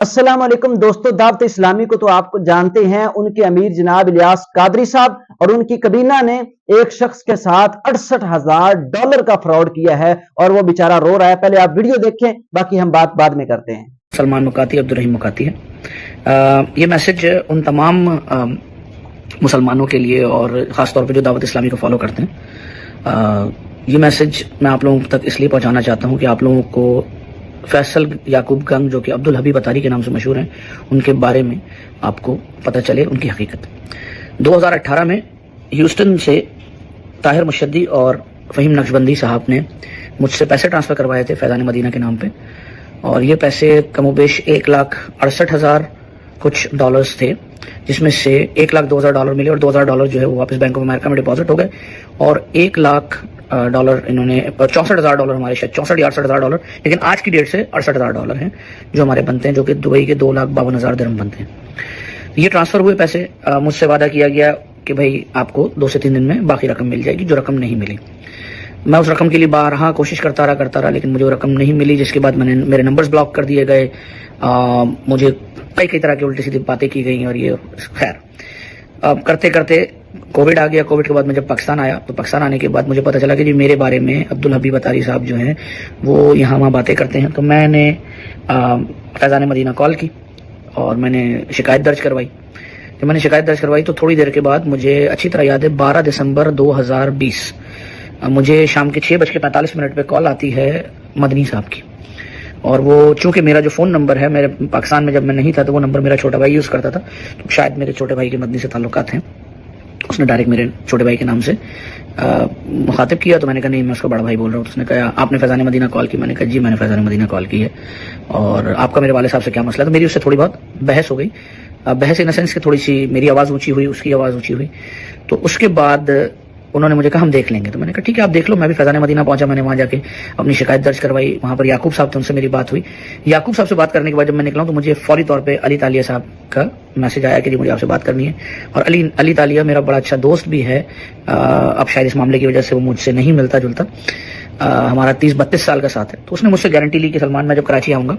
अस्सलाम वालेकुम दोस्तों, दावत इस्लामी को तो आपको जानते हैं। उनके अमीर जनाब इलियास कादरी साहब और उनकी कबीना ने एक शख्स के साथ $68,000 का फ्रॉड किया है और वो बेचारा रो रहा है। पहले आप वीडियो देखें, बाकी हम बात बाद में करते हैं। सलमान मुकाती, अब्दुर्रहीम मुकाती है। ये मैसेज उन तमाम मुसलमानों के लिए और ख़ास तौर पे जो दावत इस्लामी को फॉलो करते हैं। ये मैसेज मैं आप लोगों तक इसलिए पहुंचाना चाहता हूं कि आप लोगों को फैसल याकूब गंग, जो कि अब्दुल हबीब अतारी के नाम से मशहूर हैं, उनके बारे में आपको पता चले उनकी हकीकत। 2018 में ह्यूस्टन से ताहिर मुशद्दी और फ़हीम नक्शबंदी साहब ने मुझसे पैसे ट्रांसफ़र करवाए थे फैज़ान मदीना के नाम पे, और ये पैसे कमोबेश $1,68,000 कुछ डॉलर्स थे, जिसमें से $1,02,000 मिले और $2,000 जो है वो वापस बैंक ऑफ अमेरिका में डिपॉजिट हो गए, और $1,00,000 इन्होंने $64,000 हमारे शायद 64 या $68,000, लेकिन आज की डेट से $68,000 हैं जो हमारे बनते हैं, जो कि दुबई के 2,52,000 दिरहम बनते हैं। ये ट्रांसफ़र हुए पैसे, मुझसे वादा किया गया कि भाई आपको 2 से 3 दिन में बाकी रकम मिल जाएगी। जो रकम नहीं मिली, मैं उस रकम के लिए बारहा कोशिश करता रहा, लेकिन मुझे वो रकम नहीं मिली, जिसके बाद मेरे नंबर्स ब्लॉक कर दिए गए। मुझे कई तरह की उल्टी सीधी बातें की गई, और ये खैर करते करते कोविड आ गया। कोविड के बाद मैं जब पाकिस्तान आया, तो पाकिस्तान आने के बाद मुझे पता चला कि जी मेरे बारे में अब्दुल हबीब अतारी साहब जो हैं वो यहाँ वहाँ बातें करते हैं। तो मैंने फैज़ान मदीना कॉल की और मैंने शिकायत दर्ज करवाई। जब मैंने शिकायत दर्ज करवाई तो थोड़ी देर के बाद, मुझे अच्छी तरह याद है, 12 दिसंबर 2020 मुझे शाम के 6:45 पे कॉल आती है मदनी साहब की। और वो चूंकि मेरा जो फ़ोन नंबर है, मेरे पाकिस्तान में जब मैं नहीं था तो वो नंबर मेरा छोटा भाई यूज़ करता था, तो शायद मेरे छोटे भाई के मदनी से ताल्लुकात हैं। उसने डायरेक्ट मेरे छोटे भाई के नाम से मुखातिब किया, तो मैंने कहा नहीं, मैं उसका बड़ा भाई बोल रहा हूँ। तो उसने कहा आपने फैज़ान मदीना कॉल की? मैंने कहा जी मैंने फैज़ान मदीना कॉल की है, और आपका मेरे वाले साहब से क्या मसला? तो मेरी उससे थोड़ी बहुत बहस हो गई। बहस इन द सेंस कि थोड़ी सी मेरी आवाज़ ऊँची हुई, उसकी आवाज़ ऊँची हुई। तो उसके बाद उन्होंने मुझे कहा हम देख लेंगे। तो मैंने कहा ठीक है आप देख लो। मैं भी फैज़ान मदीना पहुंचा, मैंने वहां जाके अपनी शिकायत दर्ज करवाई। वहां पर याकूब साहब थे, उनसे मेरी बात हुई। याकूब साहब से बात करने के बाद जब मैं निकला तो मुझे फौरी तौर पे अली तालिया साहब का मैसेज आया कि जी मुझे आपसे बात करनी है। और अली तालिया मेरा बड़ा अच्छा दोस्त भी है। अब शायद इस मामले की वजह से वो मुझसे नहीं मिलता जुलता। हमारा 30-32 साल का साथ है। तो उसने मुझसे गारंटी ली कि सलमान मैं जब कराची आऊँगा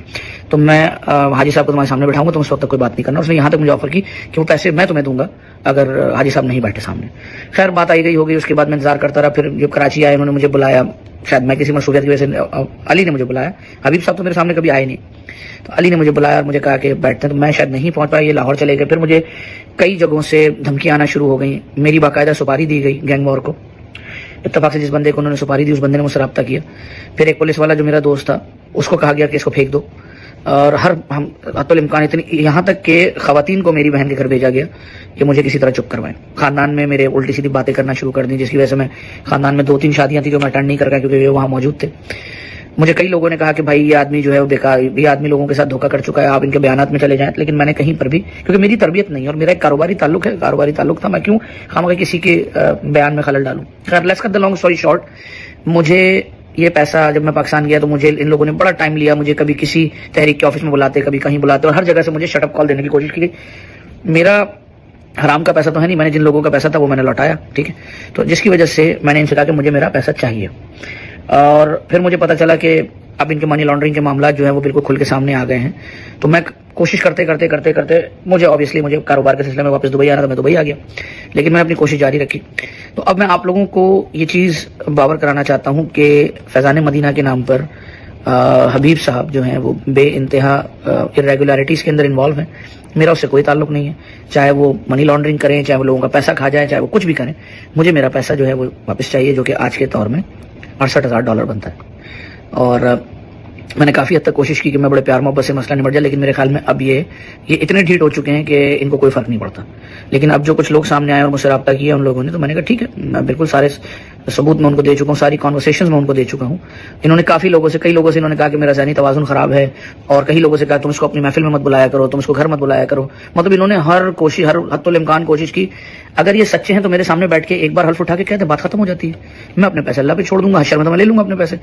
तो मैं हाजी साहब को तुम्हारे सामने बैठाऊंगा, तुम उस वक्त तक कोई बात नहीं करना। उसने यहाँ तक मुझे ऑफर की कि वो पैसे मैं तुम्हें दूंगा अगर हाजी साहब नहीं बैठे सामने। खैर बात आई गई हो गई। उसके बाद मैं इंतजार करता रहा। फिर जब कराची आए उन्होंने मुझे बुलाया, शायद मैं किसी मसरूलियत की वजह से, अली ने मुझे बुलाया। हबीब साहब तो मेरे सामने कभी आए नहीं, तो अली ने मुझे बुलाया और मुझे कहा कि बैठते हैं। तो मैं शायद नहीं पहुंच पाया, ये लाहौर चले गए। फिर मुझे कई जगहों से धमकियां आना शुरू हो गई। मेरी बाकायदा सुपारी दी गई गैंग वॉर को। इत्तेफाक से जिस बंदे को उन्होंने सुपारी दी उस बंदे ने मुझसे रब्ता किया। फिर एक पुलिस वाला जो मेरा दोस्त था उसको कहा गया कि इसको फेंक दो। और हम हत्तुल इम्कान इतनी, यहाँ तक कि खवातीन को मेरी बहन के घर भेजा गया कि मुझे किसी तरह चुप करवाएं। खानदान में मेरे उल्टी सीधी बातें करना शुरू कर दी, जिसकी वजह से मैं खानदान में 2-3 शादियां थी जो मैं अटेंड नहीं कर पाया क्योंकि वे वहाँ मौजूद थे। मुझे कई लोगों ने कहा कि भाई ये आदमी जो है वो बेकार, ये आदमी लोगों के साथ धोखा कर चुका है, आप इनके बयानात में चले जाएं। लेकिन मैंने कहीं पर भी, क्योंकि मेरी तरबियत नहीं है और मेरा एक कारोबारी ताल्लुक है, कारोबारी ताल्लुक था, मैं क्यों खामखा किसी के बयान में खलल डालूं। खैर let's cut the long story short, मुझे ये पैसा जब मैं पाकिस्तान गया तो मुझे इन लोगों ने बड़ा टाइम लिया। मुझे कभी किसी तहरीक के ऑफिस में बुलाते, कभी कहीं बुलाते, और हर जगह से मुझे शटअप कॉल देने की कोशिश की गई। मेरा हराम का पैसा तो है नहीं, मैंने जिन लोगों का पैसा था वो मैंने लौटाया, ठीक है। तो जिसकी वजह से मैंने इनसे कहा कि मुझे मेरा पैसा चाहिए। और फिर मुझे पता चला कि अब इनके मनी लॉन्ड्रिंग के मामला जो है वो बिल्कुल खुल के सामने आ गए हैं। तो मैं कोशिश करते मुझे ऑब्वियसली मुझे कारोबार के सिलसिले में वापस दुबई आना था, मैं दुबई आ गया, लेकिन मैं अपनी कोशिश जारी रखी। तो अब मैं आप लोगों को ये चीज़ बावर कराना चाहता हूँ कि फैज़ान मदीना के नाम पर हबीब साहब जो हैं वो बे इंतहा इरेगुलरिटीज़ के अंदर इन्वॉल्व हैं। मेरा उससे कोई ताल्लुक नहीं है, चाहे वो मनी लॉन्ड्रिंग करें, चाहे वो लोगों का पैसा खा जाए, चाहे वो कुछ भी करें। मुझे मेरा पैसा जो है वो वापस चाहिए, जो कि आज के तौर में $68,000 बनता है। और मैंने काफ़ी हद तक कोशिश की कि मैं बड़े प्यार मोहब्बत से मसला निपट जाए, लेकिन मेरे ख्याल में अब ये इतने ढीठ हो चुके हैं कि इनको कोई फ़र्क नहीं पड़ता। लेकिन अब जो कुछ लोग सामने आए और मुझसे रब्ता किया उन लोगों ने, तो मैंने कहा ठीक है, मैं बिल्कुल सारे सबूत मैं उनको दे चुका हूँ, सारी कॉन्वर्सेशंस में उनको दे चुका हूँ। इन्होंने कई लोगों से इन्होंने कहा कि मेरा ज़हनी तवाज़ुन ख़राब है, और कई लोगों से कहा तुम इसको अपनी महफिल में मत बुलाया करो, तुम इसको घर मत बुलाया करो। मतलब इन्होंने हर हत्तुल इम्कान कोशिश की। अगर ये सच्चे हैं तो मेरे सामने बैठ के एक बार हल्फ उठा के कहते, बात खत्म हो जाती है। मैं अपने पैसे अल्लाह पे छोड़ दूंगा, हशर में तो मैं ले लूंगा अपने पैसे।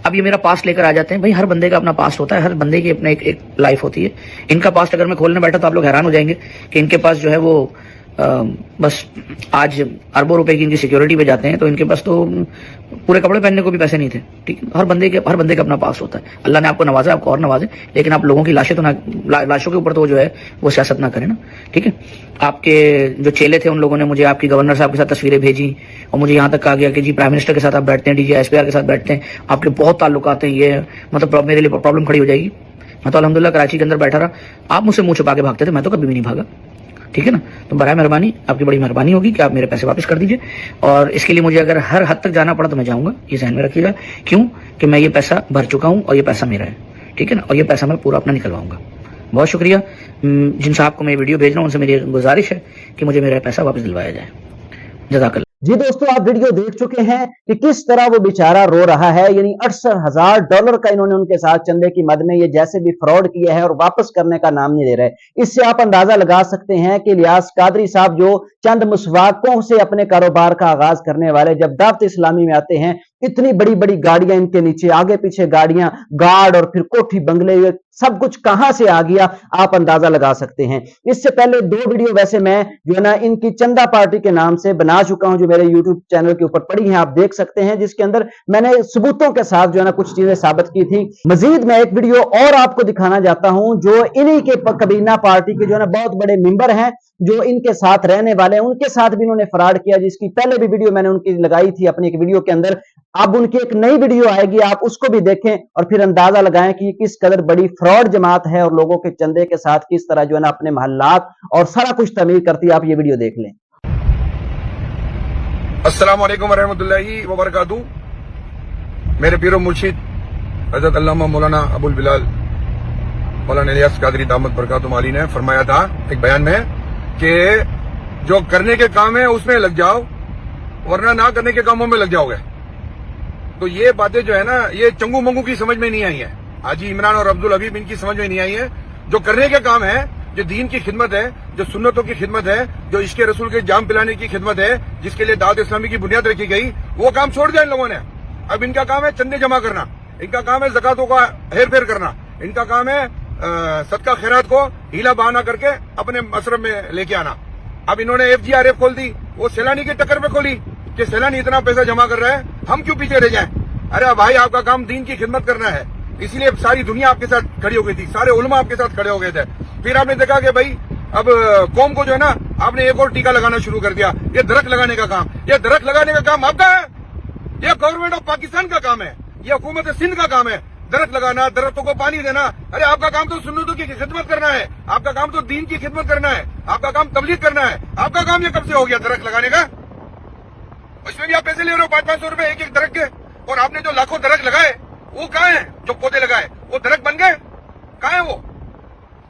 अब ये मेरा पास्ट लेकर आ जाते हैं। भाई हर बंदे का अपना पास्ट होता है, हर बंदे की अपने एक लाइफ होती है। इनका पास्ट अगर मैं खोलने बैठा तो आप लोग हैरान हो जाएंगे कि इनके पास जो है वो बस आज अरबों रुपए की इनकी सिक्योरिटी पे जाते हैं, तो इनके पास तो पूरे कपड़े पहनने को भी पैसे नहीं थे। ठीक है, हर बंदे का अपना पास होता है। अल्लाह ने आपको नवाजा, आपको और नवाजे, लेकिन आप लोगों की लाशें तो ना, लाशों के ऊपर तो वो जो है वो सियासत ना करें ना। ठीक है, आपके जो चेले थे उन लोगों ने मुझे आपकी गवर्नर साहब के साथ तस्वीरें भेजी और मुझे यहाँ तक कहा गया कि जी प्राइम मिनिस्टर के साथ आप बैठते हैं, DGSPR के साथ बैठते हैं, आपके बहुत ताल्लुकात हैं, ये मतलब मेरे लिए प्रॉब्लम खड़ी हो जाएगी। मैं तो अल्हम्दुलिल्लाह कराची के अंदर बैठा रहा। आप मुझसे मुंह छुपा के भागते थे, मैं तो कभी भी नहीं भागा। ठीक है ना, तो बराए मेहरबानी, आपकी बड़ी मेहरबानी होगी कि आप मेरे पैसे वापस कर दीजिए, और इसके लिए मुझे अगर हर हद तक जाना पड़ा तो मैं जाऊंगा, ये ध्यान में रखिएगा। क्यों कि मैं ये पैसा भर चुका हूं और ये पैसा मेरा है। ठीक है ना, और ये पैसा मैं पूरा अपना निकलवाऊंगा। बहुत शुक्रिया। जिन साहब को मैं ये वीडियो भेज रहा हूं उनसे मेरी गुजारिश है कि मुझे मेरा पैसा वापस दिलवाया जाए। जज़ाकल्लाह। जी दोस्तों, आप वीडियो देख चुके हैं कि किस तरह वो बेचारा रो रहा है। यानी $68,000 का इन्होंने उनके साथ चंदे की मद में ये जैसे भी फ्रॉड किया है और वापस करने का नाम नहीं ले रहे। इससे आप अंदाजा लगा सकते हैं कि इलियास कादरी साहब जो चंद मुसवाकों से अपने कारोबार का आगाज करने वाले, जब दावत इस्लामी में आते हैं, इतनी बड़ी बड़ी गाड़ियां इनके नीचे, आगे पीछे गाड़ियां, गार्ड और फिर कोठी बंगले, सब कुछ कहां से आ गया आप अंदाजा लगा सकते हैं। इससे पहले 2 वीडियो वैसे मैं जो है ना इनकी चंदा पार्टी के नाम से बना चुका हूं, जो मेरे YouTube चैनल के ऊपर पड़ी हैं, आप देख सकते हैं, जिसके अंदर मैंने सबूतों के साथ जो है ना कुछ चीजें साबित की थी। मजीद मैं एक वीडियो और आपको दिखाना चाहता हूं, जो इन्हीं के कबीना पार्टी के जो है ना बहुत बड़े मेंबर हैं, जो इनके साथ रहने वाले हैं, उनके साथ भी इन्होंने फ्रॉड किया, जिसकी पहले भी वीडियो मैंने उनकी लगाई थी अपनी एक वीडियो के अंदर। अब उनकी एक नई वीडियो आएगी, आप उसको भी देखें और फिर अंदाजा लगाएं कि किस कदर बड़ी फ्रॉड जमात है और लोगों के चंदे के साथ किस तरह जो है ना अपने महल्लात और सारा कुछ तमीर करती है। आप ये वीडियो देख लें। अस्सलाम वालेकुम रहमतुल्लाहि व बरकातहू। मेरे पीरो मुर्शिद हज़रत अल्लामा मौलाना अबुल बिलाल मौलाना इलियास कादरी दामत बरकातुहू आली ने फरमाया था एक बयान में कि जो करने के काम है उसमें लग जाओ, वरना ना करने के कामों में लग जाओगे। तो ये बातें जो है ना, ये चंगू मंगू की समझ में नहीं आई है, हाजी इमरान और अब्दुल हबीब इनकी समझ में नहीं आई है। जो करने के काम है, जो दीन की खिदमत है, जो सुन्नतों की खिदमत है, जो इश्क रसूल के जाम पिलाने की खिदमत है, जिसके लिए दावत इस्लामी की बुनियाद रखी गई, वो काम छोड़ दिया इन लोगों ने। अब इनका काम है चंदे जमा करना, इनका काम है ज़कातों का हेर फेर करना, इनका काम है सदका खैरात को हीला बहाना करके अपने मसरब में लेके आना। अब इन्होंने FGRF खोल दी, वो सैलानी के टक्कर में खोली कि सैलानी इतना पैसा जमा कर रहा है, हम क्यों पीछे रह जाएं। अरे भाई, आपका काम दीन की खिदमत करना है, इसीलिए सारी दुनिया आपके साथ खड़ी हो गई थी, सारे उलमा आपके साथ खड़े हो गए थे। फिर आपने देखा कि भाई अब कौम को जो है ना, आपने एक और टीका लगाना शुरू कर दिया। ये दरख्त लगाने का काम, ये दरख्त लगाने का काम आपका है, ये गवर्नमेंट ऑफ पाकिस्तान का काम है, ये हुकूमत सिंध का काम है, दरख्त लगाना, दरख्तों को पानी देना। अरे आपका काम तो सुन्नतों की खिदमत करना है, आपका काम तो दीन की खिदमत करना है, आपका काम तबलीग करना है। आपका काम ये कब से हो गया दरख्त लगाने का? उसमें भी आप पैसे ले रहे हो 500-500 रुपए एक दरख्त के, और आपने जो लाखों दरख्त लगाए वो कहाँ है? जो पौधे लगाए वो दरख्त बन गए, कहाँ है वो?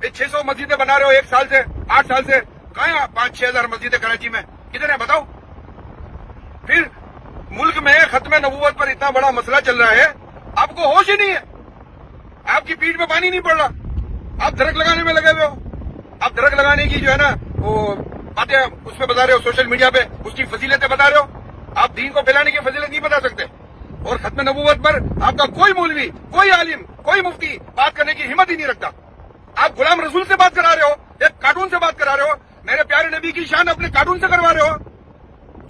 600 मस्जिदें बना रहे हो 1 साल से, 8 साल से, कहाँ है 5-6 हजार मस्जिदें कराची में? किधर है बताओ? फिर मुल्क में खत्म नबूवत पर इतना बड़ा मसला चल रहा है, आपको होश ही नहीं है, आपकी पीठ में पानी नहीं पड़ रहा, आप दरख्त लगाने में लगे हुए हो। आप दरख्त लगाने की जो है ना वो बातें उसमें बता रहे हो, सोशल मीडिया पे उसकी फजीलतें बता रहे हो, आप दीन को फैलाने की फजीलत नहीं बता सकते। और खत्म नबूवत पर आपका कोई मौलवी, कोई आलिम, कोई मुफ्ती बात करने की हिम्मत ही नहीं रखता। आप गुलाम रसूल से बात करा रहे हो, एक कार्टून से बात करा रहे हो, मेरे प्यारे नबी की शान अपने कार्टून से करवा रहे हो।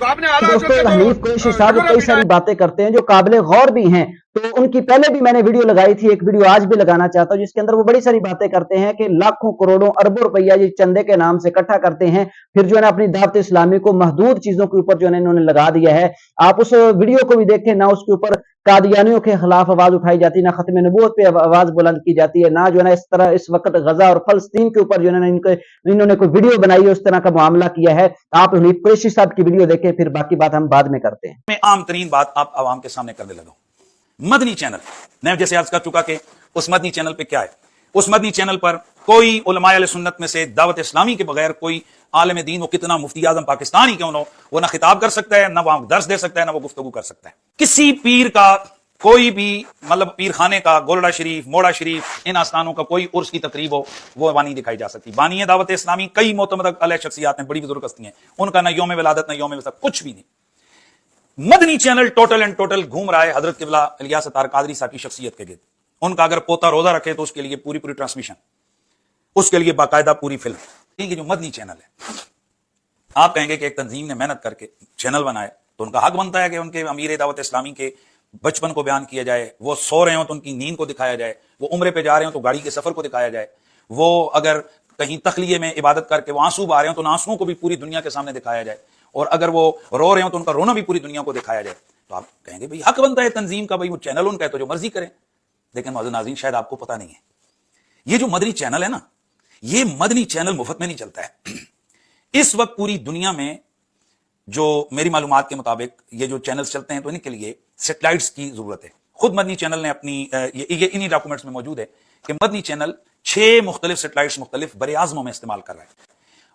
तो आपने दोस्तों हनीफ कुरैशी साहब कई सारी बातें करते हैं जो काबिल गौर भी हैं, तो उनकी पहले भी मैंने वीडियो लगाई थी, एक वीडियो आज भी लगाना चाहता हूं, जिसके अंदर वो बड़ी सारी बातें करते हैं कि लाखों करोड़ों अरबों रुपया ये चंदे के नाम से इकट्ठा करते हैं, फिर जो है ना अपनी दावत इस्लामी को महदूद चीजों के ऊपर जो है इन्होंने लगा दिया है। आप उस वीडियो को भी देखें ना, उसके ऊपर कादियानियों के खिलाफ आवाज उठाई जाती है, ना खत्म नबूवत पे आवाज बुलंद की जाती है, ना जो है ना इस तरह इस वक्त गजा और फलस्तीन के ऊपर जो है ना इन्होंने कोई वीडियो बनाई है, उस तरह का मामला किया है। आप हनीफ कुरैशी साहब की वीडियो देखें, फिर बाकी बात हम बाद में करते हैं। मैं आम तरीन बात आप आवाम के सामने करने लगा हूं। मदनी चैनल, मैं जैसे अर्ज कर चुका कि उस मदनी चैनल पे क्या है, उस मदनी चैनल पर कोई उलमाए अहले सुन्नत में से दावत इस्लामी के बगैर कोई आलिम दीन, वो कितना मुफ्ती आजम पाकिस्तान ही क्यों न हो, वो ना खिताब कर सकता है, ना वहां दर्स दे सकता है, ना वो गुफ्तगू कर सकता है। किसी पीर का कोई भी मतलब पीर खाने का, गोलड़ा शरीफ, मोड़ा शरीफ, इन आस्थानों का कोई उर्स की तकरीब हो, वो वहां नहीं दिखाई जा सकती। बानी दावत इस्लामी कई मोतमद अलग शख्सियात हैं, बड़ी बुजुर्ग हस्तियां, उनका ना यौम विलादत, ना यौम विसात, कुछ भी नहीं। Madani channel total and total घूम रहा है हजरत किबला इलियास अतार कादरी साहब की शख्सियत के गिर्द। उनका अगर पोता रोजा रखे तो उसके लिए पूरी पूरी ट्रांसमिशन, उसके लिए बाकायदा पूरी फिल्म। ये जो मदनी चैनल है, آپ کہیں گے کہ ایک تنظیم نے محنت کر کے چینل بنائے تو ان کا حق بنتا ہے کہ ان کے امیر دعوت اسلامی کے بچپن کو بیان کیا جائے، وہ سو رہے ہوں تو ان کی نیند کو دکھایا جائے، وہ عمرے پہ جا رہے ہوں تو گاڑی کے سفر کو دکھایا جائے، وہ اگر کہیں تخلیے میں عبادت کر کے وہ آنسو بہا رہے ہوں تو ان آنسوؤں کو بھی پوری دنیا کے سامنے دکھایا جائے، اور اگر وہ رو رہے ہوں تو ان کا رونا بھی پوری دنیا کو دکھایا جائے. تو آپ کہیں گے بھائی حق بنتا ہے تنظیم کا، بھائی وہ چینل ان کا ہے تو جو مرضی کریں. لیکن معزز ناظرین شاید آپ کو پتہ نہیں ہے، یہ جو مدنی چینل ہے نا، یہ مدنی چینل مفت میں نہیں چلتا ہے. اس وقت پوری دنیا میں جو میری معلومات کے مطابق یہ جو چینلز چلتے ہیں تو ان کے لیے سیٹلائٹس کی ضرورت ہے. خود مدنی چینل نے اپنی یہ انہی ڈاکومنٹس میں موجود ہے کہ مدنی چینل 6 مختلف سیٹلائٹس مختلف بر اعظموں میں استعمال کر رہا ہے.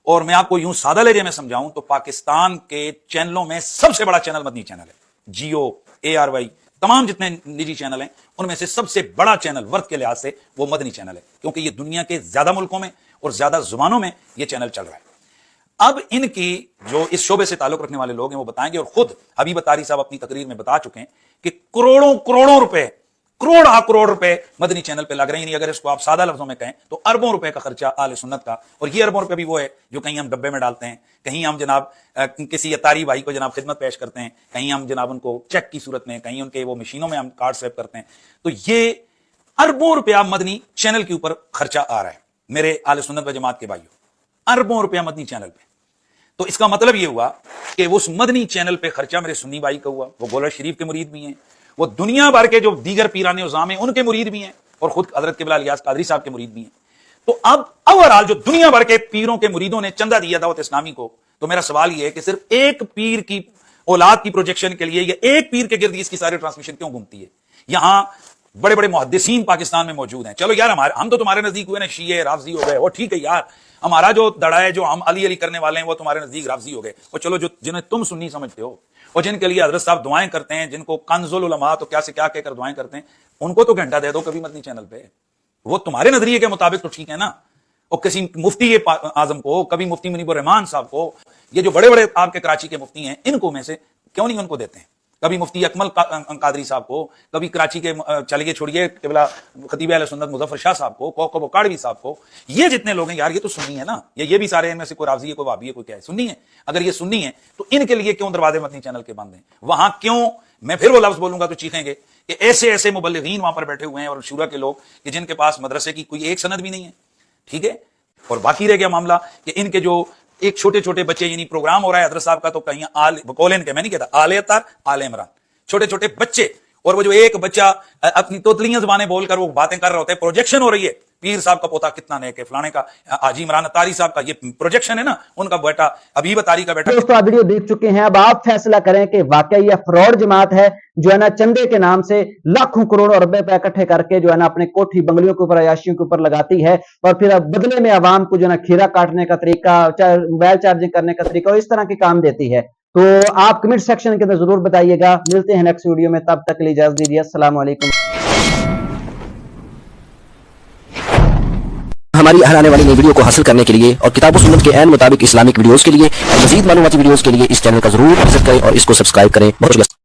اور میں آپ کو یوں سادہ لہجے میں سمجھاؤں تو پاکستان کے چینلوں میں سب سے بڑا چینل مدنی چینل ہے. جیو، ARY، تمام جتنے نجی چینل ہیں ان میں سے سب سے بڑا چینل ورتھ کے لحاظ سے وہ مدنی چینل ہے، کیونکہ یہ دنیا کے زیادہ ملکوں میں اور زیادہ زبانوں میں یہ چینل چل رہا ہے. اب ان کی جو اس شعبے سے تعلق رکھنے والے لوگ ہیں وہ بتائیں گے، اور خود حبیب اتاری صاحب اپنی تقریر میں بتا چکے ہیں کہ کروڑوں روپے، کروڑ روپے مدنی چینل پہ لگ رہے ہیں. یعنی اگر اس کو آپ سادہ لفظوں میں کہیں تو اربوں روپے کا خرچہ اہل سنت کا. اور یہ اربوں روپے بھی وہ ہے جو کہیں ہم ڈبے میں ڈالتے ہیں، کہیں ہم جناب کسی اتاری بھائی کو جناب خدمت پیش کرتے ہیں، کہیں ہم جناب ان کو چیک کی صورت میں، کہیں ان کے وہ مشینوں میں ہم کارڈ سویپ کرتے ہیں. تو یہ اربوں روپیہ مدنی چینل کے اوپر خرچہ آ رہا ہے میرے اہل سنت و جماعت کے بھائیوں، اربوں روپیہ مدنی چینل پہ. تو اس کا مطلب یہ ہوا کہ اس مدنی چینل پہ خرچہ میرے سنی بھائی کا ہوا، وہ گولڑ شریف کے مرید بھی ہیں، وہ دنیا بھر کے جو دیگر پیران نظام ہیں ان کے مرید بھی ہیں، اور خود حضرت قبلہ الیاس قادری صاحب کے مرید بھی ہیں. تو اب اوورال جو دنیا بھر کے پیروں کے مریدوں نے چندہ دیا دعوت اسلامی کو، تو میرا سوال یہ ہے کہ صرف ایک پیر کی اولاد کی پروجیکشن کے لیے یا ایک پیر کے گرد اس کی ساری ٹرانسمیشن کیوں گھومتی ہے؟ یہاں بڑے بڑے محدثین پاکستان میں موجود ہیں. چلو یار ہم تو تمہارے نزدیک ہوئے نا شیعہ رافضی ہو گئے، وہ ٹھیک ہے یار، ہمارا جو دڑا ہے جو ہم علی کرنے والے ہیں وہ تمہارے نزدیک رافضی ہو گئے. وہ چلو جو جنہیں تم سنی سمجھتے ہو اور جن کے لیے حضرت صاحب دعائیں کرتے ہیں، جن کو کنز العلماء تو کیا سے کیا کہہ کر دعائیں کرتے ہیں، ان کو تو گھنٹہ دے دو کبھی مدنی چینل پہ. وہ تمہارے نظریے کے مطابق تو ٹھیک ہے نا. اور کسی مفتی اعظم کو، کبھی مفتی منیب الرحمان صاحب کو، یہ جو بڑے بڑے آپ کے کراچی کے مفتی ہیں، ان کو میں سے کیوں نہیں ان کو دیتے ہیں؟ کبھی مفتی اکمل قادری صاحب کو، کبھی کراچی کے چلیے چھوڑیے قبلہ خطیب اہل سنت مظفر شاہ صاحب کو، کوکب کاڑوی صاحب کو، یہ جتنے لوگ ہیں یار یہ تو سنی ہے نا، یہ بھی سارے ان میں سے کوئی رافضی ہے، کوئی وہابی ہے، کوئی کیا ہے، سنی ہے. اگر یہ سنی ہے تو ان کے لیے کیوں دروازے مدنی چینل کے بند ہیں؟ وہاں کیوں، میں پھر وہ لفظ بولوں گا تو چیخیں گے کہ ایسے مبلغین وہاں پر بیٹھے ہوئے ہیں اور شورا کے لوگ کہ جن کے پاس مدرسے کی کوئی ایک سند بھی نہیں ہے. ٹھیک ہے. اور باقی رہ گیا معاملہ کہ ان کے جو ایک چھوٹے بچے، یعنی پروگرام ہو رہا ہے حضرت صاحب کا تو کہیں بقول کے، میں نہیں کہتا آل اتار آل عمران، چھوٹے بچے، اور وہ جو ایک بچہ اپنی توتلیاں زبانیں بول کر وہ باتیں کر رہا ہوتا ہے، پروجیکشن ہو رہی ہے، پیر صاحب کا پوتا کتنا نیک ہے، فلانے کا حاجی عمران اتاری صاحب کا، یہ پروجیکشن ہے نا، ان کا بیٹا حبیب اتاری کا بیٹا. دوستو آپ ویڈیو دیکھ چکے ہیں، اب آپ فیصلہ کریں کہ واقعی یہ فراڈ جماعت ہے جو ہے نا چندے کے نام سے لاکھوں کروڑوں روپے پہ اکٹھے کر کے جو ہے نا اپنے کوٹھی بنگلیوں کے اوپر، عیاشیوں کے اوپر لگاتی ہے، اور پھر بدلے میں عوام کو جو ہے نا کھیرا کاٹنے کا طریقہ، موبائل چارجنگ کرنے کا طریقہ اور اس طرح کے کام دیتی ہے. تو آپ کمنٹ سیکشن کے اندر ضرور بتائیے گا. ملتے ہیں نیکسٹ ویڈیو میں، تب تک کے لیے اجازت دیجیے. السلام علیکم. ہماری ہر آنے والی نئی ویڈیو کو حاصل کرنے کے لیے اور کتاب و سنت کے عین مطابق اسلامک ویڈیوز کے لیے اور مزید معلوماتی ویڈیوز کے لیے اس چینل کا ضرور وزٹ کریں اور اس کو سبسکرائب کریں. بہت شکریہ.